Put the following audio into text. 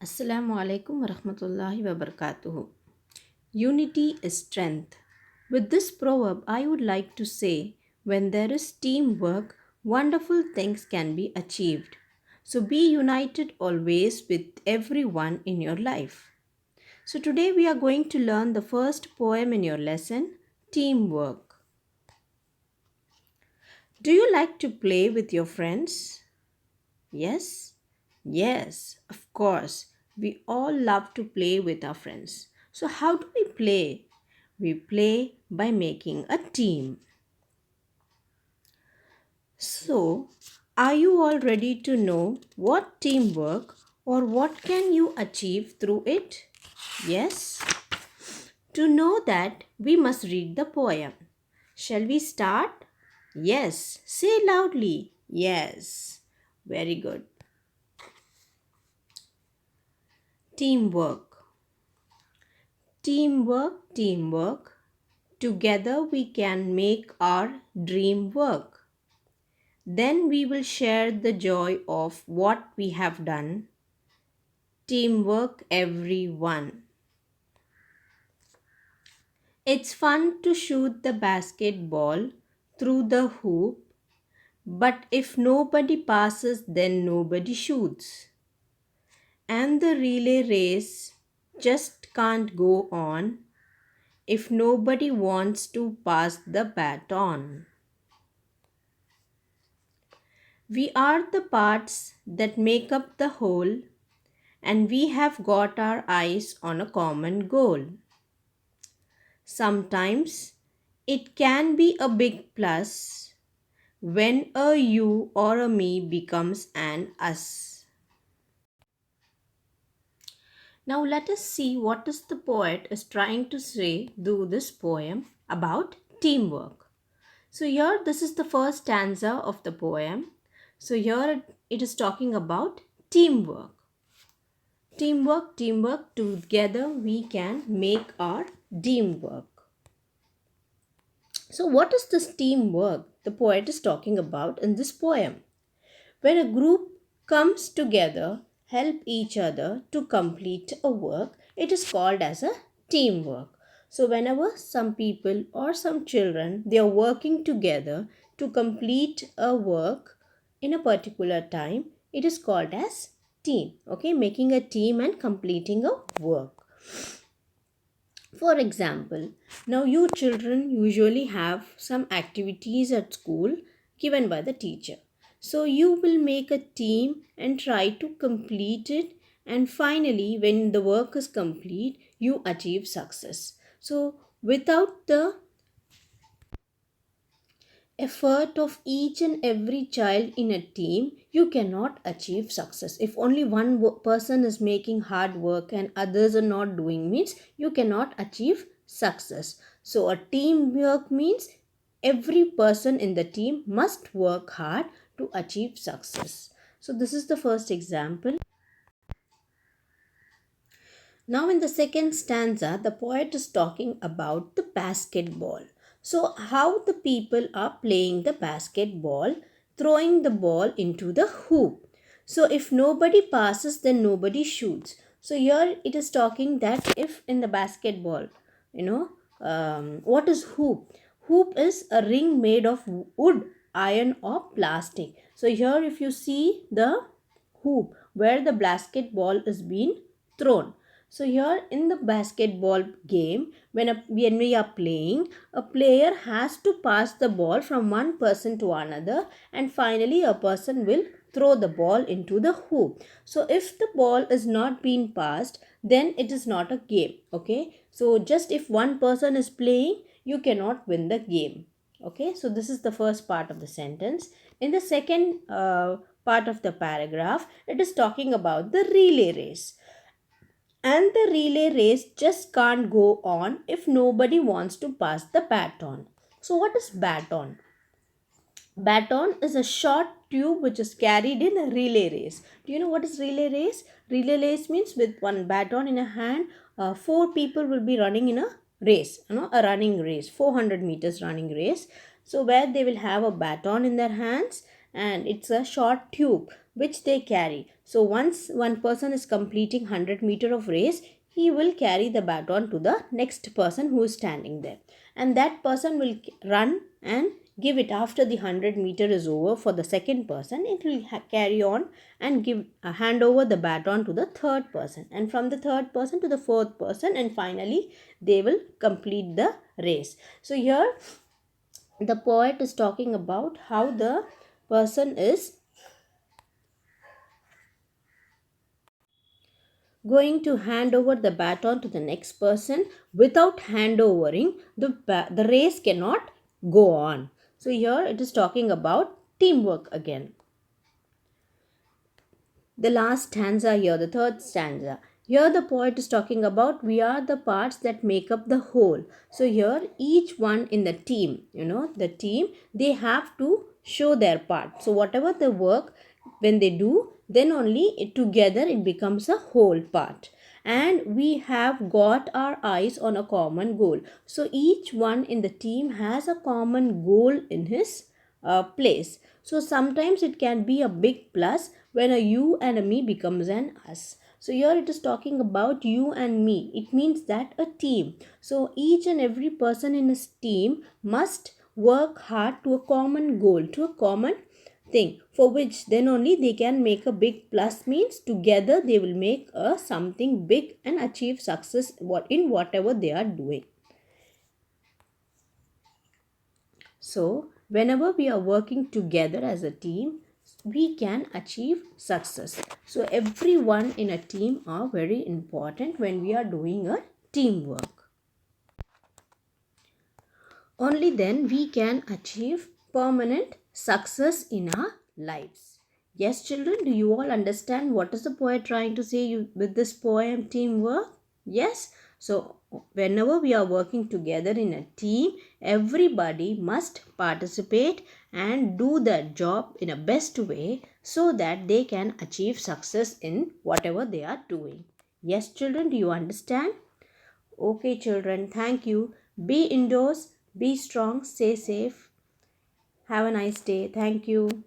Assalamu alaikum wa rahmatullahi wa barakatuhu. Unity is strength. With this proverb, I would like to say when there is teamwork, wonderful things can be achieved. So be united always with everyone in your life. So today we are going to learn the first poem in your lesson, Teamwork. Do you like to play with your friends? Yes? Yes, of course. We all love to play with our friends. So, how do we play? We play by making a team. So, are you all ready to know what teamwork or what can you achieve through it? Yes? To know that, we must read the poem. Shall we start? Yes. Say loudly. Yes. Very good. Teamwork. Teamwork, teamwork. Together we can make our dream work. Then we will share the joy of what we have done. Teamwork, everyone. It's fun to shoot the basketball through the hoop, but if nobody passes, then nobody shoots. And the relay race just can't go on if nobody wants to pass the baton. We are the parts that make up the whole, and we have got our eyes on a common goal. Sometimes it can be a big plus when a you or a me becomes an us. Now let us see what is the poet is trying to say through this poem about teamwork. So here this is the first stanza of the poem. So here it is talking about teamwork. Teamwork, teamwork, together we can make our dream work. So, what is this teamwork the poet is talking about in this poem? When a group comes together, help each other to complete a work, it is called as a teamwork. So, whenever some people or some children they are working together to complete a work in a particular time, it is called as team. Okay, making a team and completing a work. For example, now you children usually have some activities at school given by the teacher. So you will make a team and try to complete it, and finally when the work is complete you achieve success. So without the effort of each and every child in a team, you cannot achieve success. If only one person is making hard work and others are not doing, means you cannot achieve success. So a teamwork means every person in the team must work hard to achieve success. So this is the first example. Now, in the second stanza, the poet is talking about the basketball. So, how the people are playing the basketball, throwing the ball into the hoop. So, if nobody passes, then nobody shoots. So, here it is talking that if in the basketball, what is hoop? Hoop is a ring made of wood, iron, or plastic. So, here if you see the hoop where the basketball is being thrown. So here in the basketball game, when we are playing, a player has to pass the ball from one person to another, and finally a person will throw the ball into the hoop. So if the ball is not being passed, then it is not a game. Okay. So just if one person is playing, you cannot win the game. Okay. So this is the first part of the sentence. In the second part of the paragraph, it is talking about the relay race. And the relay race just can't go on if nobody wants to pass the baton. So, what is baton? Baton is a short tube which is carried in a relay race. Do you know what is relay race? Relay race means with one baton in a hand, four people will be running in a race, a running race, 400 meters running race. So, where they will have a baton in their hands and it's a short tube. which they carry. So once one person is completing 100-meter of race, he will carry the baton to the next person who is standing there, and that person will run and give it after the 100-meter is over for the second person. It will carry on and give hand over the baton to the third person, and from the third person to the fourth person, and finally they will complete the race. So here the poet is talking about how the person is going to hand over the baton to the next person. Without handovering, the race cannot go on. So here it is talking about teamwork again. The last stanza here, the third stanza. Here the poet is talking about we are the parts that make up the whole. So here each one in the team, the team, they have to show their part. So whatever the work, when they do, then only together it becomes a whole part. And we have got our eyes on a common goal. So each one in the team has a common goal in his place. So sometimes it can be a big plus when a you and a me becomes an us. So here it is talking about you and me. It means that a team. So each and every person in a team must work hard to a common goal, to a common thing, for which then only they can make a big plus, means together they will make a something big and achieve success in whatever they are doing. So whenever we are working together as a team, we can achieve success. So everyone in a team are very important when we are doing a teamwork. Only then we can achieve permanent success in our lives. Yes, children, do you all understand what is the poet trying to say with this poem, teamwork? Yes. So whenever we are working together in a team, everybody must participate and do their job in a best way so that they can achieve success in whatever they are doing. Yes, children, do you understand? Okay, children, thank you. Be indoors, be strong, stay safe. Have a nice day. Thank you.